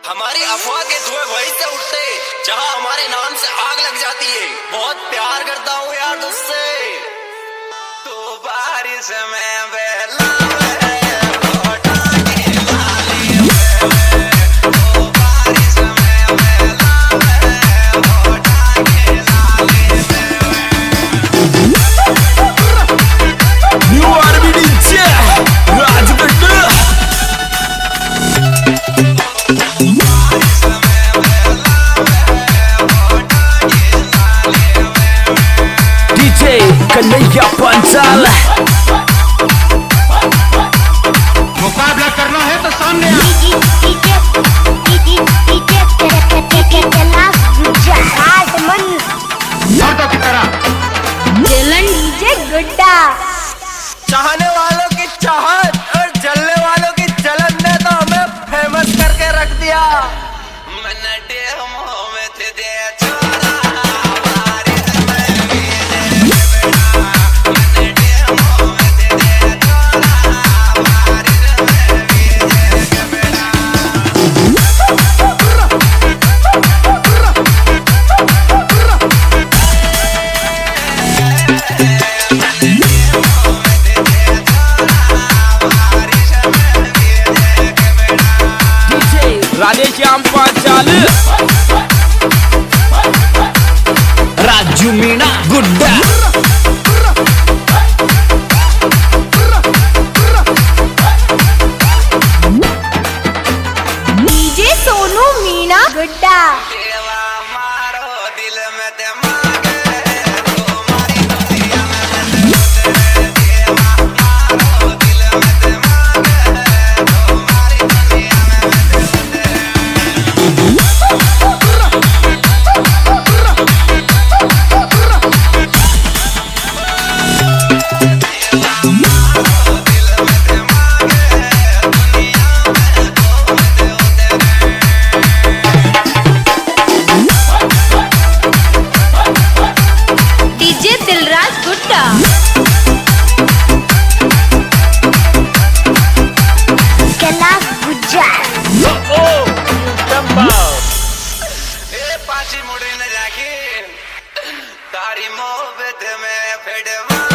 हमारी अफवाह के धुएं वहीं से उठते जहां हमारे नाम से आग लग जाती है। बहुत प्यार करता हूँ यार तुझसे। तो बारिश में बेला कन्हैया पंचाल मुकाबला करना है तो सामने मर्दों की तरह जलन डीजे गुड्डा। चाहने वालों की चाहत और जलने वालों की जलन ने तो हमें फेमस करके रख दिया। राधेश्याम पंचाल राजू मीणा गुड्डा डीजे सोनू मीणा गुड्डा। पाची मुड़ी न जाके तारी मोहब्बत में फेडवा